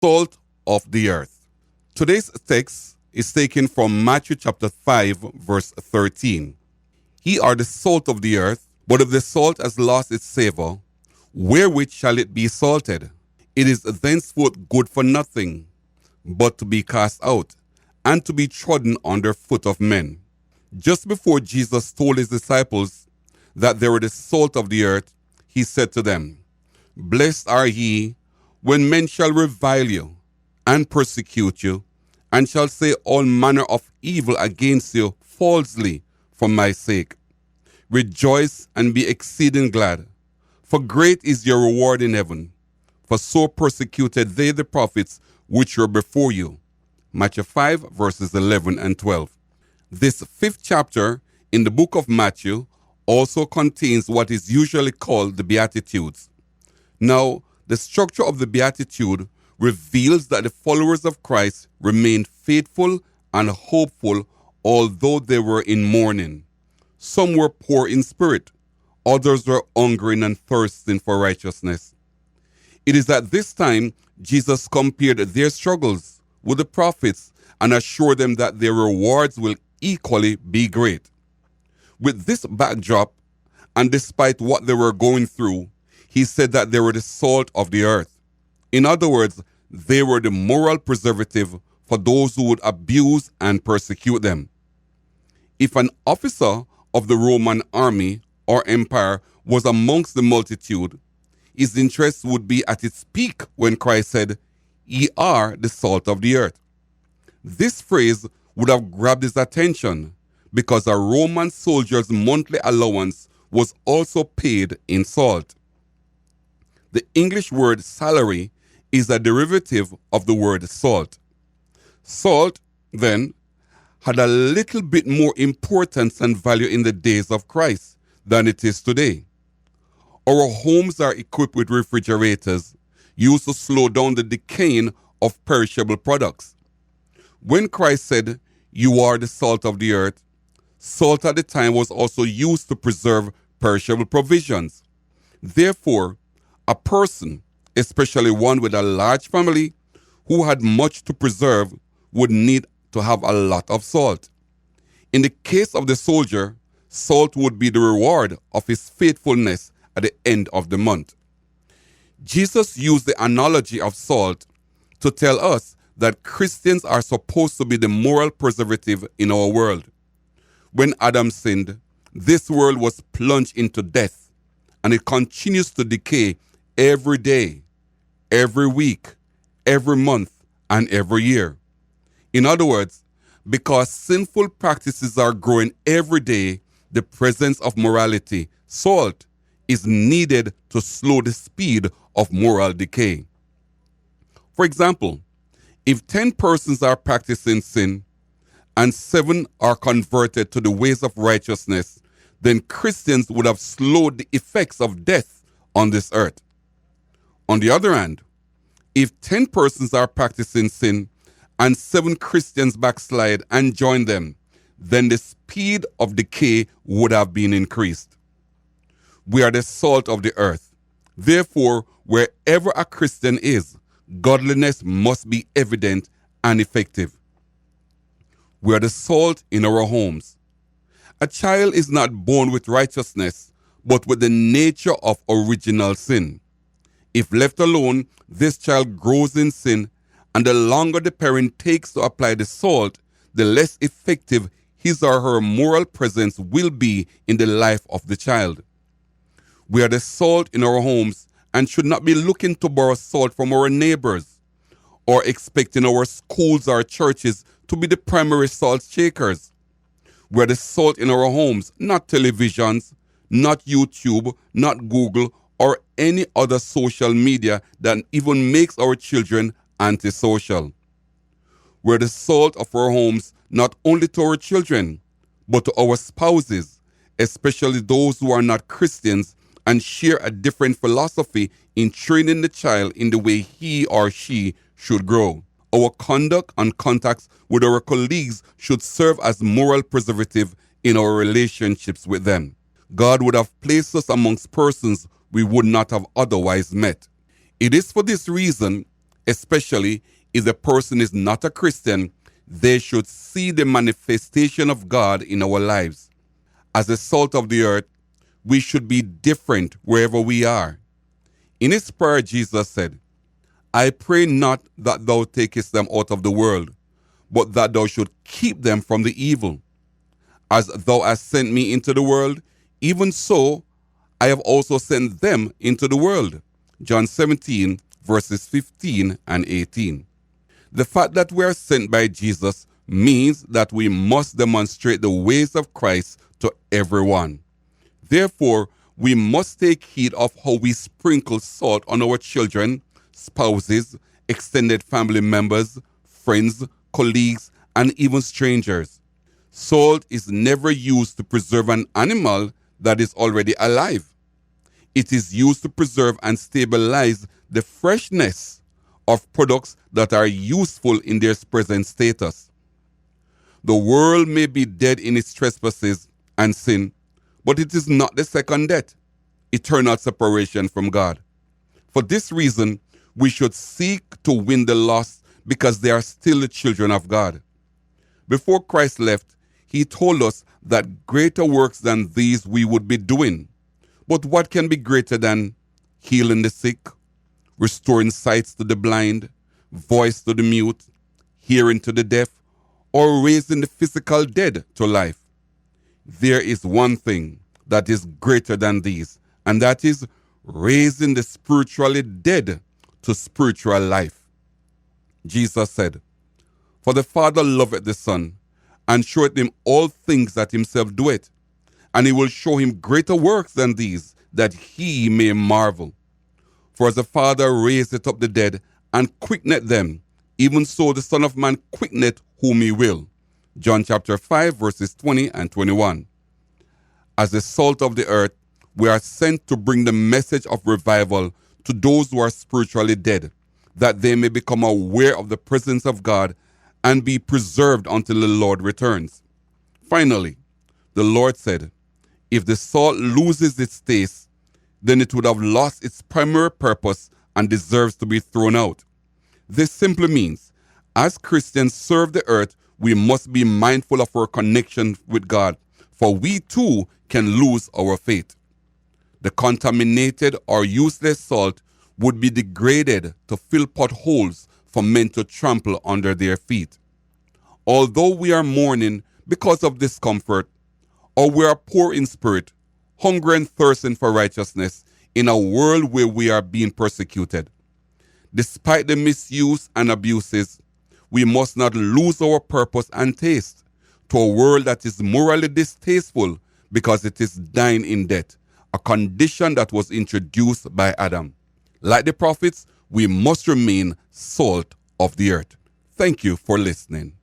salt of the earth. Today's text is taken from Matthew chapter 5, verse 13. Ye are the salt of the earth, but if the salt has lost its savor, wherewith shall it be salted? It is thenceforth good for nothing, but to be cast out, and to be trodden under foot of men. Just before Jesus told his disciples that they were the salt of the earth, he said to them, Blessed are ye, when men shall revile you, and persecute you, and shall say all manner of evil against you falsely for my sake. Rejoice and be exceeding glad, for great is your reward in heaven. For so persecuted they the prophets which were before you. Matthew 5, verses 11 and 12. This fifth chapter in the book of Matthew also contains what is usually called the Beatitudes. Now, the structure of the Beatitude reveals that the followers of Christ remained faithful and hopeful although they were in mourning. Some were poor in spirit, others were hungering and thirsting for righteousness. It is at this time Jesus compared their struggles with the prophets and assured them that their rewards will equally be great. With this backdrop, and despite what they were going through, he said that they were the salt of the earth. In other words, they were the moral preservative for those who would abuse and persecute them. If an officer of the Roman army or empire was amongst the multitude, his interest would be at its peak when Christ said, Ye are the salt of the earth. This phrase would have grabbed his attention because a Roman soldier's monthly allowance was also paid in salt. The English word salary is a derivative of the word salt. Salt, then, had a little bit more importance and value in the days of Christ than it is today. Our homes are equipped with refrigerators used to slow down the decaying of perishable products. When Christ said, You are the salt of the earth, salt at the time was also used to preserve perishable provisions. Therefore, a person, especially one with a large family who had much to preserve, would need to have a lot of salt. In the case of the soldier, salt would be the reward of his faithfulness at the end of the month. Jesus used the analogy of salt to tell us that Christians are supposed to be the moral preservative in our world. When Adam sinned, this world was plunged into death, and it continues to decay every day, every week, every month, and every year. In other words, because sinful practices are growing every day, the presence of morality, salt, is needed to slow the speed of moral decay. For example, if 10 persons are practicing sin and 7 are converted to the ways of righteousness, then Christians would have slowed the effects of death on this earth. On the other hand, if 10 persons are practicing sin and 7 Christians backslide and join them, then the speed of decay would have been increased. We are the salt of the earth. Therefore, wherever a Christian is, godliness must be evident and effective. We are the salt in our homes. A child is not born with righteousness, but with the nature of original sin. If left alone, this child grows in sin, and the longer the parent takes to apply the salt, the less effective his or her moral presence will be in the life of the child. We are the salt in our homes and should not be looking to borrow salt from our neighbors or expecting our schools or churches to be the primary salt shakers. We are the salt in our homes, not televisions, not YouTube, not Google, or any other social media that even makes our children antisocial. We are the salt of our homes not only to our children, but to our spouses, especially those who are not Christians and share a different philosophy in training the child in the way he or she should grow. Our conduct and contacts with our colleagues should serve as moral preservative in our relationships with them. God would have placed us amongst persons we would not have otherwise met. It is for this reason Especially if the person is not a Christian, they should see the manifestation of God in our lives. As the salt of the earth, we should be different wherever we are. In his prayer, Jesus said, I pray not that thou takest them out of the world, but that thou should keep them from the evil. As thou hast sent me into the world, even so I have also sent them into the world. John 17, verses 15 and 18. The fact that we are sent by Jesus means that we must demonstrate the ways of Christ to everyone. Therefore, we must take heed of how we sprinkle salt on our children, spouses, extended family members, friends, colleagues, and even strangers. Salt is never used to preserve an animal that is already alive. It is used to preserve and stabilize the freshness of products that are useful in their present status. The world may be dead in its trespasses and sin, but it is not the second death, eternal separation from God. For this reason, we should seek to win the lost because they are still the children of God. Before Christ left, he told us that greater works than these we would be doing. But what can be greater than healing the sick, restoring sight to the blind, voice to the mute, hearing to the deaf, or raising the physical dead to life? There is one thing that is greater than these, and that is raising the spiritually dead to spiritual life. Jesus said, For the Father loveth the Son, and showeth him all things that himself doeth, and he will show him greater works than these, that he may marvel. For as the Father raiseth up the dead, and quickeneth them, even so the Son of Man quickeneth whom he will. John chapter 5, verses 20 and 21. As the salt of the earth, we are sent to bring the message of revival to those who are spiritually dead, that they may become aware of the presence of God and be preserved until the Lord returns. Finally, the Lord said, if the salt loses its taste, then it would have lost its primary purpose and deserves to be thrown out. This simply means, as Christians serve the earth, we must be mindful of our connection with God, for we too can lose our faith. The contaminated or useless salt would be degraded to fill potholes for men to trample under their feet. Although we are mourning because of discomfort, or we are poor in spirit, hungry and thirsting for righteousness in a world where we are being persecuted. Despite the misuse and abuses, we must not lose our purpose and taste to a world that is morally distasteful because it is dying in death, a condition that was introduced by Adam. Like the prophets, we must remain salt of the earth. Thank you for listening.